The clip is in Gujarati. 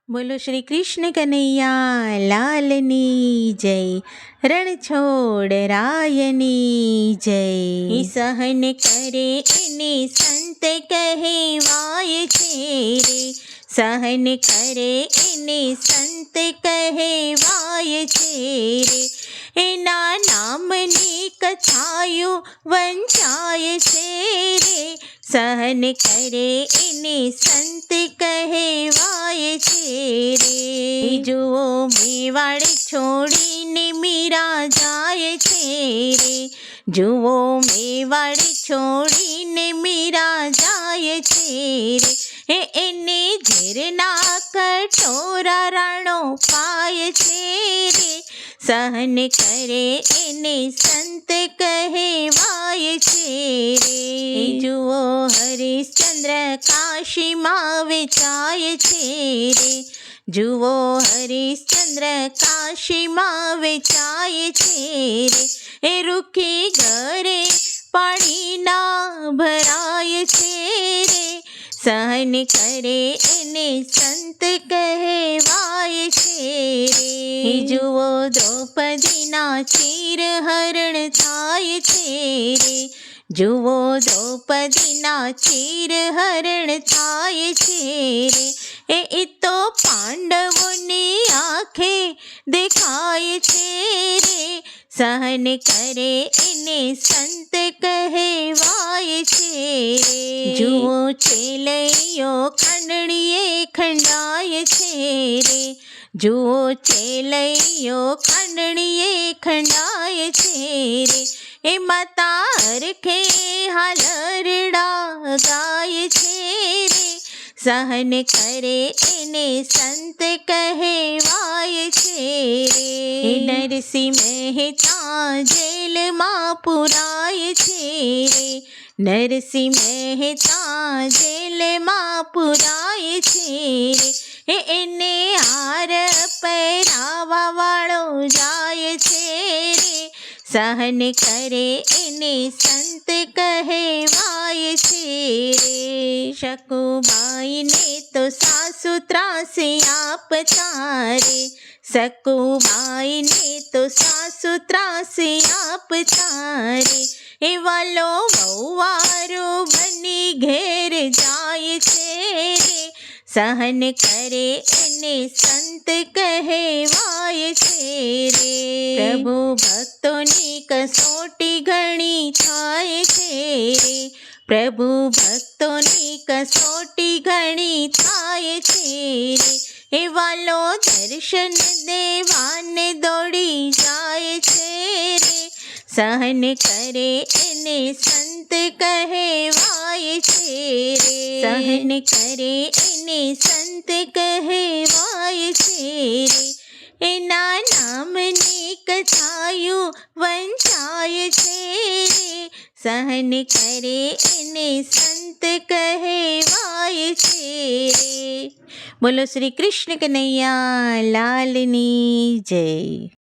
બોલો શ્રી કૃષ્ણ કનૈયા લાલની જય રણછોડ રાયની જય. સહન કરે એને સંત કહેવાય છે રે, સહન કરે એને સંત કહેવાય છે રે. એના નામની કથાયું વંચાય છે રે, સહન કરે એને સંત કહેવાય છે રે. જુઓ મેવાડ છોડીને મીરા જાય છે રે, જુઓ મેવાડ છોડીને મીરા જાય છે રે. એને ઝેરના કટોરા રાણો પાય છે રે, સહન કરે એને સંત કહેવાય છે રે. જુઓ હરિશ્ચંદ્ર કાશીમાં વેચાય છે રે, જુઓ હરિશ્ચંદ્ર કાશીમાં વેચાય છે રે. એ રૂખી ઘરે પાણી ના ભરાય છે રે, સહન કરે એને સંત કહેવાય છે રે. જુઓ દ્રૌપદીના ચીરહરણ થાય છે રે, જુઓ દ્રૌપદીના ચીરહરણ થાય છે રે. એ તો પાંડવોની આંખે દેખાય છે રે, સહન કરે એને સંત કહેવાય છે રે. જુઓ ચેલૈયો ખંડણીએ ખંડાય છે રે, જુઓ ચેલૈયો ખંડણીએ ખંડાય છે રે. એ માતા હરખે હાલરડા ગાય છે રે, સહન કરે એને સંત કહેવાય છે રે. નરસિંહ મહેતા જેલમાં પુરાય છે રે, નરસિંહ મહેતા જેલમાં પુરાય છે રે. એને હાર પહેરાવા વાળો જાય છે રે, સહન કરે એને સંત કહેવાય છે રે. શકુબાઈને તો સાસુ ત્રાસે આપતા રે, શકુબાઈને તો સાસુ ત્રાસે આપતા રે. એ વાલો વહુવારો બની ઘેર જાય છે રે, સહન કરે એને સંત કહેવાય છે રે. પ્રભુ ભક્તોની કસોટી ઘણી થાય છે રે, પ્રભુ ભક્તોની કસોટી ઘણી થાય છે રે. એ વાલો દર્શન દેવાને દોડી જાય છે રે, સહન કરે એને સંત કહેવાય છે રે, સહન કરે એને સંત કહેવાય છે રે. એના નામની કથાયું વંચાય છે રે, સહન કરે એને સંત કહેવાય છે રે. બોલો શ્રી કૃષ્ણ કનૈયા લાલની જય.